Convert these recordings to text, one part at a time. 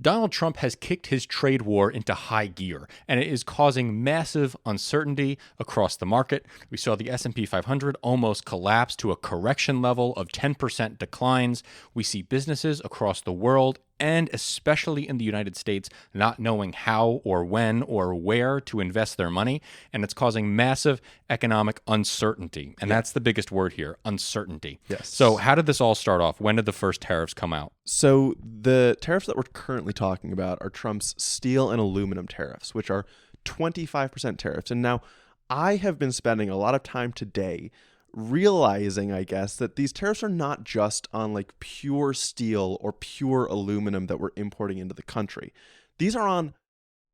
Donald Trump has kicked his trade war into high gear, and it is causing massive uncertainty across the market. We saw the S&P 500 almost collapse to a correction level of 10% declines. We see businesses across the world, and especially in the United States, not knowing how or when or where to invest their money, and it's causing massive economic uncertainty. And that's the biggest word here, uncertainty. Yes. So how did this all start off? When did the first tariffs come out? So the tariffs that we're currently talking about are Trump's steel and aluminum tariffs, which are 25% tariffs. And now I have been spending a lot of time today realizing, I guess, that these tariffs are not just on like pure steel or pure aluminum that we're importing into the country. These are on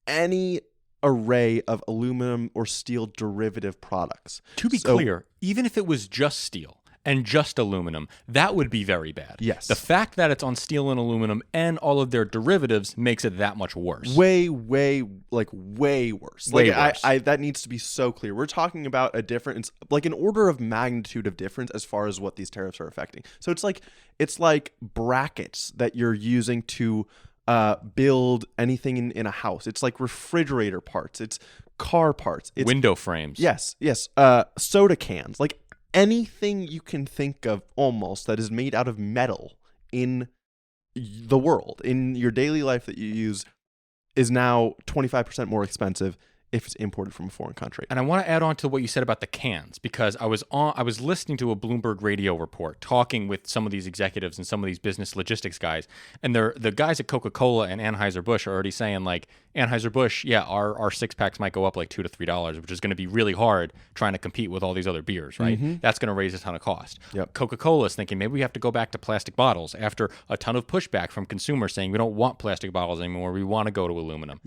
any array of aluminum or steel derivative products. To be clear, even if it was just steel and just aluminum, that would be very bad. Yes. The fact that it's on steel and aluminum and all of their derivatives makes it that much worse. Way worse. Way worse. That needs to be so clear. We're talking about a difference, like an order of magnitude of difference as far as what these tariffs are affecting. So it's like brackets that you're using to build anything in a house. It's like refrigerator parts. It's car parts. It's window frames. Yes. Soda cans. Like anything you can think of almost that is made out of metal in the world, in your daily life that you use, is now 25% more expensive if it's imported from a foreign country. And I want to add on to what you said about the cans, because I was listening to a Bloomberg radio report talking with some of these executives and some of these business logistics guys, and the guys at Coca-Cola and Anheuser-Busch are already saying, like, Anheuser-Busch, yeah, our six-packs might go up like $2 to $3, which is going to be really hard trying to compete with all these other beers, right? Mm-hmm. That's going to raise a ton of cost. Yep. Coca-Cola is thinking maybe we have to go back to plastic bottles after a ton of pushback from consumers saying we don't want plastic bottles anymore, we want to go to aluminum.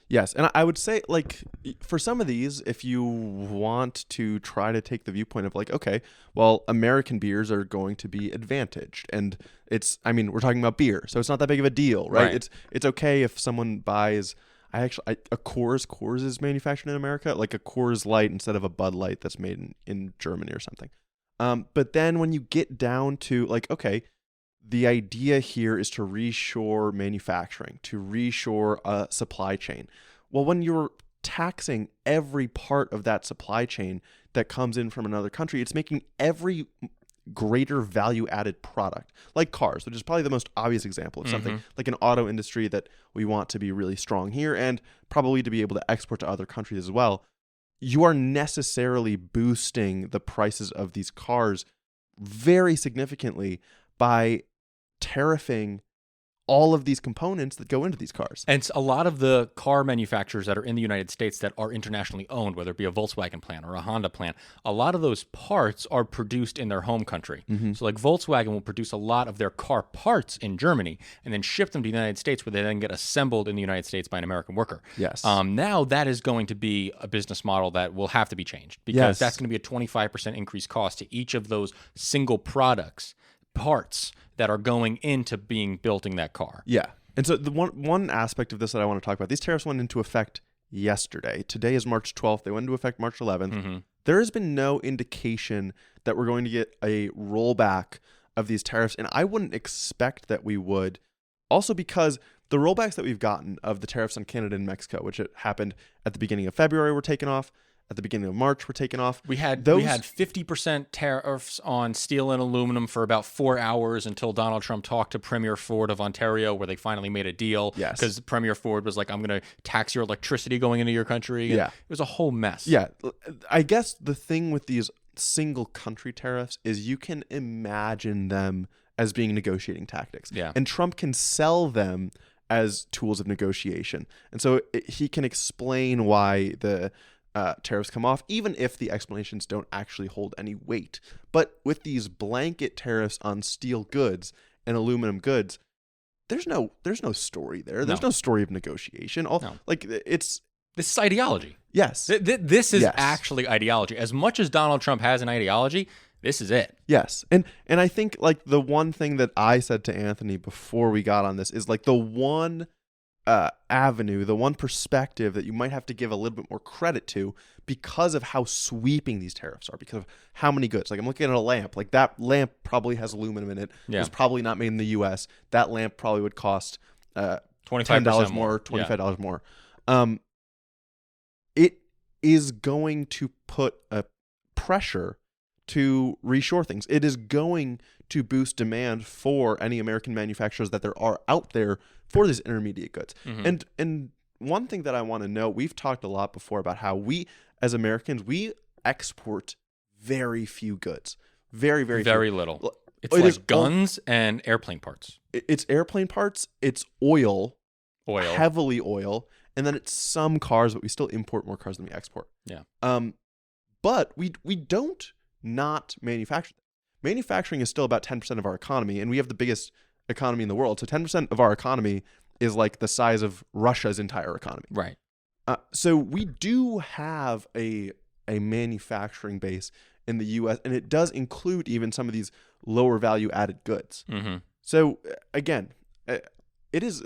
Yes, and I would say, like, for some of these, if you want to try to take the viewpoint of, like, okay, well, American beers are going to be advantaged, and we're talking about beer, so it's not that big of a deal, right? It's okay if someone buys, a Coors is manufactured in America, like a Coors Light instead of a Bud Light that's made in Germany or something. But then when you get down to, like, okay, the idea here is to reshore manufacturing, to reshore a supply chain. Well, when you're taxing every part of that supply chain that comes in from another country, it's making every greater value-added product, like cars, which is probably the most obvious example of something like an auto industry that we want to be really strong here and probably to be able to export to other countries as well. You are necessarily boosting the prices of these cars very significantly by tariffing all of these components that go into these cars. And a lot of the car manufacturers that are in the United States that are internationally owned, whether it be a Volkswagen plant or a Honda plant, a lot of those parts are produced in their home country. Mm-hmm. So like Volkswagen will produce a lot of their car parts in Germany and then ship them to the United States, where they then get assembled in the United States by an American worker. Yes. Now that is going to be a business model that will have to be changed, because that's going to be a 25% increased cost to each of those single parts that are going into being built in that car. Yeah. And so the one aspect of this that I want to talk about, these tariffs went into effect yesterday. Today is March 12th. They went into effect March 11th. Mm-hmm. There has been no indication that we're going to get a rollback of these tariffs, and I wouldn't expect that we would. Also because the rollbacks that we've gotten of the tariffs on Canada and Mexico, which happened at the beginning of February, were taken off. At the beginning of March, were taken off. We had 50% tariffs on steel and aluminum for about 4 hours until Donald Trump talked to Premier Ford of Ontario, where they finally made a deal. Yes. Because Premier Ford was like, I'm going to tax your electricity going into your country. Yeah. It was a whole mess. Yeah. I guess the thing with these single country tariffs is you can imagine them as being negotiating tactics. Yeah. And Trump can sell them as tools of negotiation. And so he can explain why the tariffs come off, even if the explanations don't actually hold any weight. But with these blanket tariffs on steel goods and aluminum goods, there's no story there. There's no story of negotiation. This is ideology. Yes. This is actually ideology. As much as Donald Trump has an ideology, this is it. Yes. And I think, like, the one thing that I said to Anthony before we got on this is, like, the one avenue, the one perspective that you might have to give a little bit more credit to, because of how sweeping these tariffs are, because of how many goods. Like, I'm looking at a lamp. Like, that lamp probably has aluminum in it. Yeah. It's probably not made in the U.S. That lamp probably would cost $25 more, $25 more. It is going to put a pressure to reshore things. It is going to boost demand for any American manufacturers that there are out there for these intermediate goods. Mm-hmm. And one thing that I want to know, we've talked a lot before about how we, as Americans, we export very few goods. Very, very few. Very little. It's It like is guns and airplane parts. It's airplane parts, it's oil, Oil. heavily oil, and then it's some cars, but we still import more cars than we export. Yeah. But we don't not manufacture. Manufacturing is still about 10% of our economy, and we have the biggest economy in the world. So 10% of our economy is like the size of Russia's entire economy. Right. So we do have a manufacturing base in the U.S., and it does include even some of these lower value added goods. Mm-hmm. So again, it is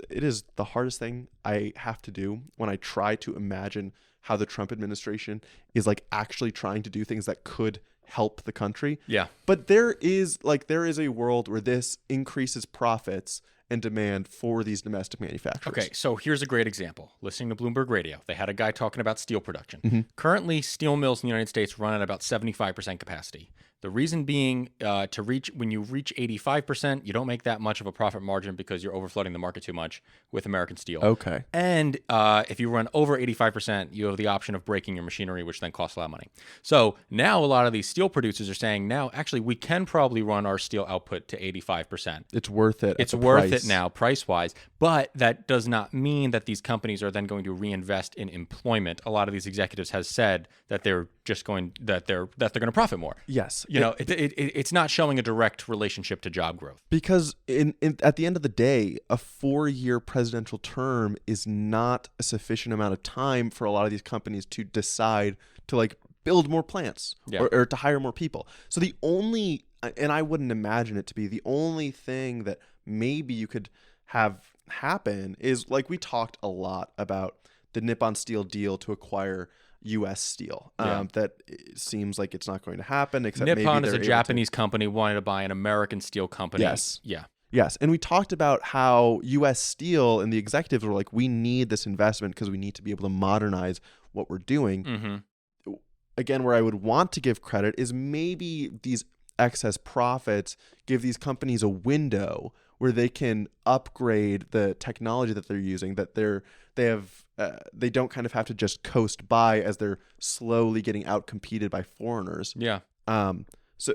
the hardest thing I have to do when I try to imagine how the Trump administration is like actually trying to do things that could help the country. Yeah. But there is a world where this increases profits and demand for these domestic manufacturers. Okay, so here's a great example. Listening to Bloomberg Radio, they had a guy talking about steel production. Mm-hmm. Currently, steel mills in the United States run at about 75% capacity. The reason being, when you reach 85%, you don't make that much of a profit margin because you're overflooding the market too much with American steel. Okay. And if you run over 85%, you have the option of breaking your machinery, which then costs a lot of money. So now a lot of these steel producers are saying, now, actually, we can probably run our steel output to 85%. It's worth it. It's worth it now, price-wise. But that does not mean that these companies are then going to reinvest in employment. A lot of these executives have said that they're going to profit more. Yes. It's not showing a direct relationship to job growth. Because at the end of the day, a 4-year presidential term is not a sufficient amount of time for a lot of these companies to decide to like build more plants or to hire more people. So the only, and I wouldn't imagine it to be, the only thing that maybe you could have happen is, like, we talked a lot about the Nippon Steel deal to acquire U.S. Steel. That seems like it's not going to happen. Except Nippon maybe is a Japanese company wanting to buy an American steel company. Yes. Yeah. Yes. And we talked about how U.S. Steel and the executives were like, we need this investment because we need to be able to modernize what we're doing. Mm-hmm. Again, where I would want to give credit is maybe these excess profits give these companies a window where they can upgrade the technology that they're using, that they don't kind of have to just coast by as they're slowly getting outcompeted by foreigners. Yeah. So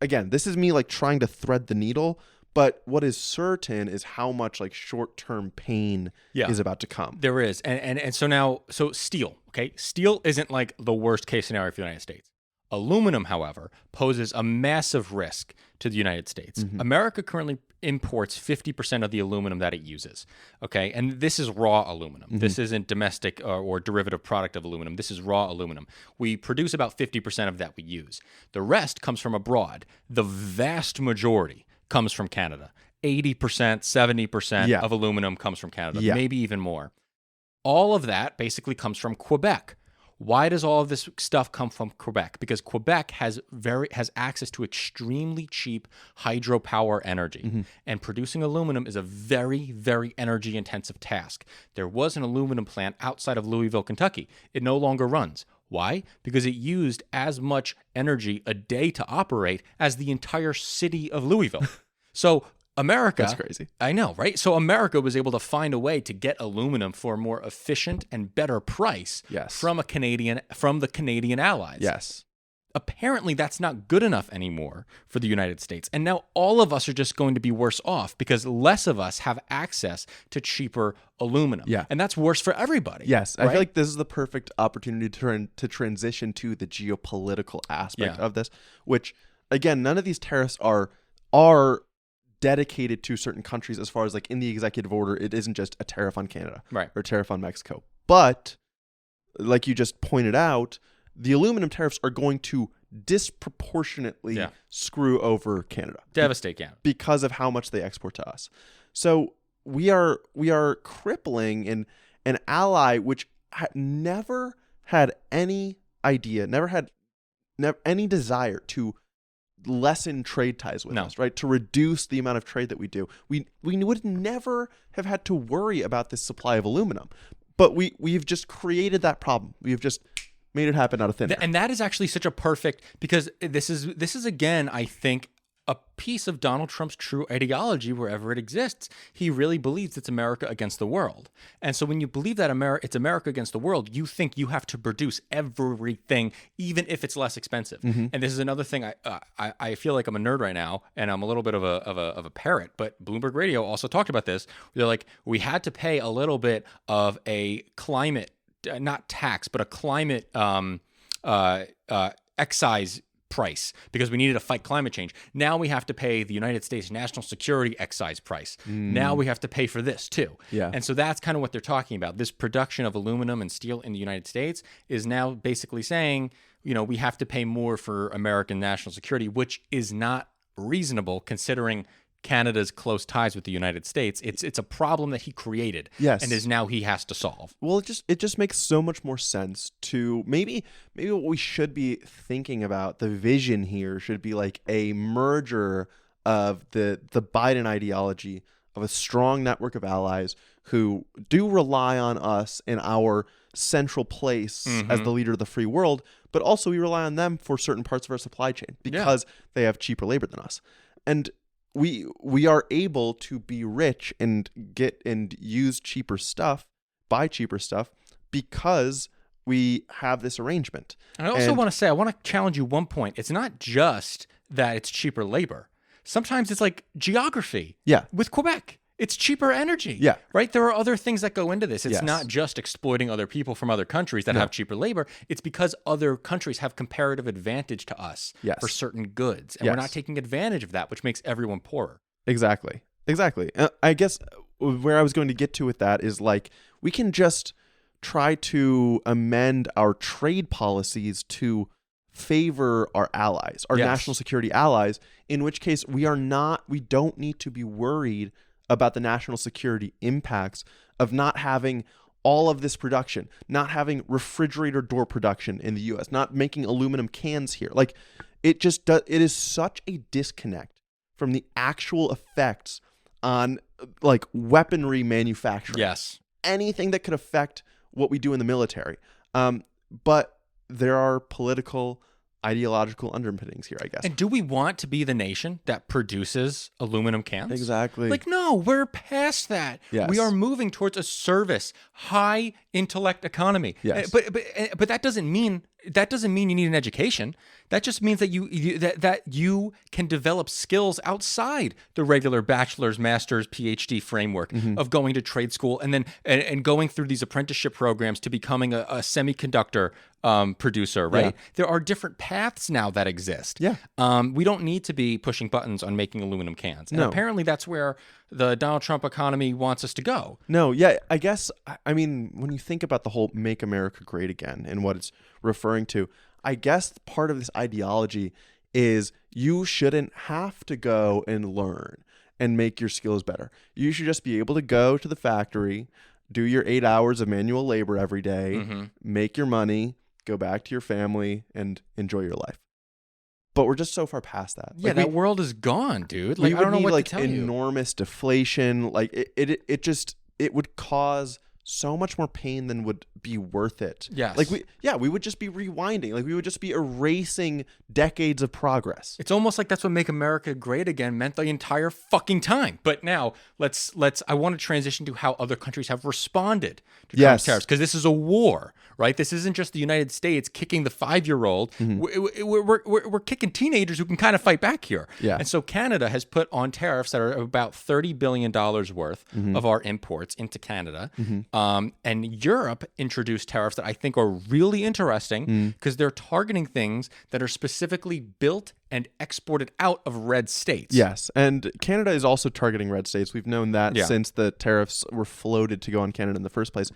again, this is me like trying to thread the needle, but what is certain is how much like short-term pain is about to come. There is. And so steel, okay? Steel isn't like the worst case scenario for the United States. Aluminum, however, poses a massive risk to the United States. Mm-hmm. America currently imports 50% of the aluminum that it uses, okay? And this is raw aluminum. Mm-hmm. This isn't domestic or derivative product of aluminum. This is raw aluminum. We produce about 50% of that we use. The rest comes from abroad. The vast majority comes from Canada. 80%, 70% of aluminum comes from Canada, maybe even more. All of that basically comes from Quebec. Why does all of this stuff come from Quebec? Because Quebec has access to extremely cheap hydropower energy. Mm-hmm. And producing aluminum is a very, very energy-intensive task. There was an aluminum plant outside of Louisville, Kentucky. It no longer runs. Why? Because it used as much energy a day to operate as the entire city of Louisville. So America, that's crazy. I know, right? So America was able to find a way to get aluminum for a more efficient and better price from the Canadian allies. Yes. Apparently, that's not good enough anymore for the United States. And now all of us are just going to be worse off because less of us have access to cheaper aluminum. Yeah. And that's worse for everybody. Yes. Right? I feel like this is the perfect opportunity to transition to the geopolitical aspect of this, which, again, none of these tariffs are dedicated to certain countries as far as like in the executive order. It isn't just a tariff on Canada or a tariff on Mexico. But like you just pointed out, the aluminum tariffs are going to disproportionately screw over Canada. Devastate Canada. Because of how much they export to us. So we are crippling an ally which never had any idea, never had any desire to lessen trade ties with No. us, right? To reduce the amount of trade that we do. We would never have had to worry about this supply of aluminum. But we've just created that problem. We've just made it happen out of thin air. And that is actually such a perfect, because this is again, I think, a piece of Donald Trump's true ideology wherever it exists. He really believes it's America against the world. And so when you believe that it's America against the world, you think you have to produce everything, even if it's less expensive. And this is another thing. I feel like I'm a nerd right now, and I'm a little bit of a parrot. But Bloomberg Radio also talked about this. They're like, we had to pay a little bit of a climate, not tax, but a climate excise price, because we needed to fight climate change. Now we have to pay the United States national security excise price. Now we have to pay for this too. Yeah. And so that's kind of what they're talking about. This production of aluminum and steel in the United States is now basically saying, we have to pay more for American national security, which is not reasonable considering Canada's close ties with the United States. It's a problem that he created, Yes. and is now he has to solve. Well, it just makes so much more sense to maybe what we should be thinking about. The vision here should be like a merger of the Biden ideology of a strong network of allies who do rely on us in our central place as the leader of the free world, but also we rely on them for certain parts of our supply chain because they have cheaper labor than us. And we are able to be rich and get and use cheaper stuff, buy cheaper stuff, because we have this arrangement. And I also want to say, I want to challenge you one point. It's not just that it's cheaper labor. Sometimes it's like geography. Yeah. With Quebec, it's cheaper energy. Yeah. Right? There are other things that go into this. It's Yes. not just exploiting other people from other countries that have cheaper labor. It's because other countries have comparative advantage to us Yes. for certain goods. And Yes. we're not taking advantage of that, which makes everyone poorer. Exactly. I guess where I was going to get to with that is like, we can just try to amend our trade policies to favor our allies, our Yes. national security allies, in which case we don't need to be worried about the national security impacts of not having all of this production, not having refrigerator door production in the US, not making aluminum cans here. Like, it is such a disconnect from the actual effects on like weaponry manufacturing. Yes. Anything that could affect what we do in the military. But there are political, ideological underpinnings here, I guess. And do we want to be the nation that produces aluminum cans? Exactly. Like, no, we're past that. Yes. We are moving towards a service, high intellect economy. Yes. But that doesn't mean you need an education. That just means that you can develop skills outside the regular bachelor's, master's, PhD framework of going to trade school and then and going through these apprenticeship programs to becoming a semiconductor producer, right? Yeah. There are different paths now that exist. Yeah. We don't need to be pushing buttons on making aluminum cans. And No. apparently that's where the Donald Trump economy wants us to go. No, yeah, I guess, I mean, when you think about the whole Make America Great Again and what it's referring to, I guess part of this ideology is you shouldn't have to go and learn and make your skills better. You should just be able to go to the factory, do your 8 hours of manual labor every day, make your money, go back to your family, and enjoy your life. But we're just so far past that. Yeah, Like, that world is gone, dude. we Like, I would don't know need what like to tell you. enormous deflation. Like it would cause so much more pain than would be worth it. Yes. Like we would just be rewinding. Like we would just be erasing decades of progress. It's almost like that's what Make America Great Again meant the entire fucking time. But now I want to transition to how other countries have responded to Trump's Yes. tariffs, because this is a war, right? This isn't just the United States kicking the 5-year-old. We're kicking teenagers who can kind of fight back here. Yeah. And so Canada has put on tariffs that are about $30 billion worth of our imports into Canada. And Europe introduced tariffs that I think are really interesting because they're targeting things that are specifically built and exported out of red states. Yes, and Canada is also targeting red states. We've known that Yeah. since the tariffs were floated to go on Canada in the first place.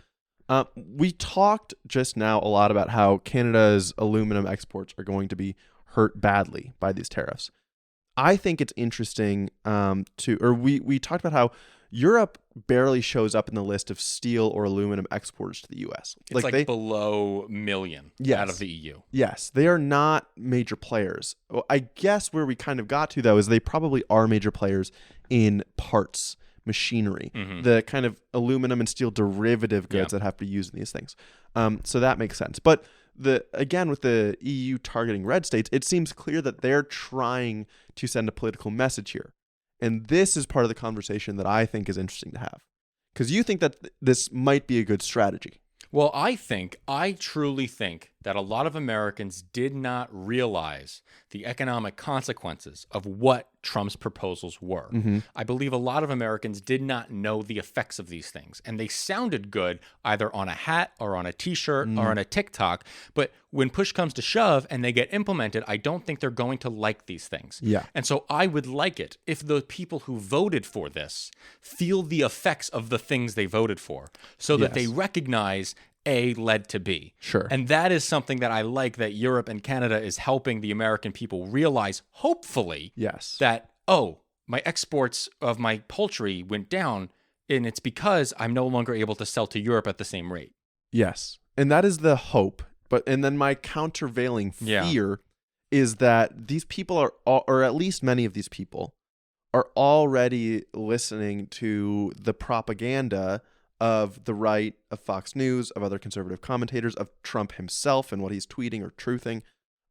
We talked just now a lot about how Canada's aluminum exports are going to be hurt badly by these tariffs. I think it's interesting we talked about how Europe barely shows up in the list of steel or aluminum exporters to the U.S. It's like below million out of the EU. Yes, they are not major players. Well, I guess where we kind of got to, though, is they probably are major players in parts, machinery, the kind of aluminum and steel derivative goods that have to be used in these things. So that makes sense. But again, with the EU targeting red states, it seems clear that they're trying to send a political message here. And this is part of the conversation that I think is interesting to have. Because you think that this might be a good strategy. Well, I truly think that a lot of Americans did not realize the economic consequences of what Trump's proposals were. I believe a lot of Americans did not know the effects of these things, and they sounded good either on a hat or on a t-shirt or on a TikTok, but when push comes to shove and they get implemented, I don't think they're going to like these things. Yeah. And so I would like it if the people who voted for this feel the effects of the things they voted for so that they recognize A led to B. Sure. And that is something that I like that Europe and Canada is helping the American people realize, hopefully, that, oh, my exports of my poultry went down, and it's because I'm no longer able to sell to Europe at the same rate. Yes. And that is the hope. And then my countervailing fear is that these people are, or at least many of these people, are already listening to the propaganda of the right, of Fox News, of other conservative commentators, of Trump himself and what he's tweeting or truthing,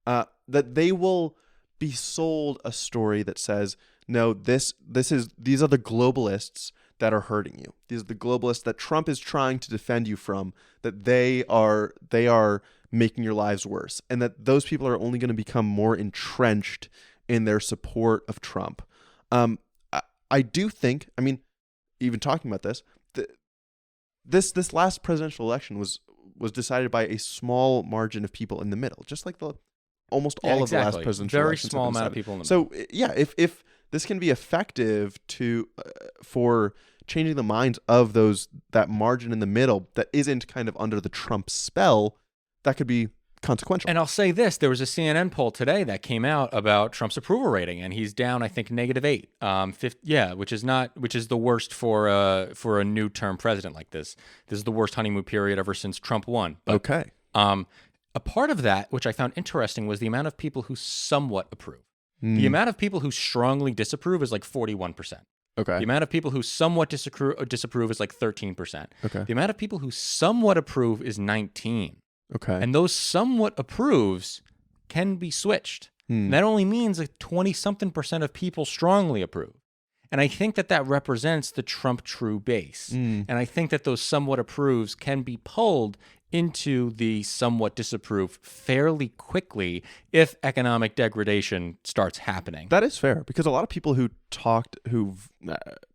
that they will be sold a story that says, no, these are the globalists that are hurting you. These are the globalists that Trump is trying to defend you from, that they are making your lives worse, and that those people are only going to become more entrenched in their support of Trump. I do think, I mean, even talking about this, this last presidential election was decided by a small margin of people in the middle, just like almost all of the last presidential elections. Very small amount of people in the middle. So if this can be effective for changing the minds of that margin in the middle that isn't kind of under the Trump spell, that could be consequential. And I'll say this, there was a CNN poll today that came out about Trump's approval rating, and he's down, I think, -8. Which is the worst for a new term president like this. This is the worst honeymoon period ever since Trump won. But, okay. A part of that, which I found interesting, was the amount of people who somewhat approve. The amount of people who strongly disapprove is like 41%. Okay. The amount of people who somewhat disapprove is like 13%. Okay. The amount of people who somewhat approve is 19%. Okay. And those somewhat approves can be switched. That only means like 20-something% of people strongly approve. And I think that represents the Trump true base. And I think that those somewhat approves can be pulled into the somewhat disapprove fairly quickly if economic degradation starts happening. That is fair, because a lot of people who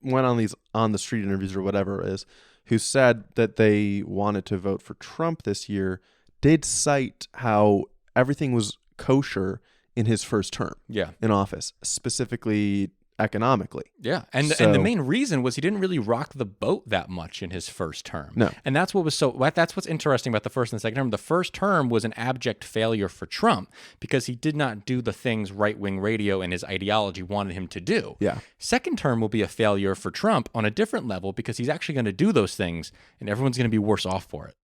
went on the street interviews or whatever it is, who said that they wanted to vote for Trump this year, did cite how everything was kosher in his first term in office, specifically economically. Yeah. And the main reason was he didn't really rock the boat that much in his first term. No. And that's what's interesting about the first and second term. The first term was an abject failure for Trump because he did not do the things right-wing radio and his ideology wanted him to do. Yeah. Second term will be a failure for Trump on a different level because he's actually going to do those things and everyone's going to be worse off for it.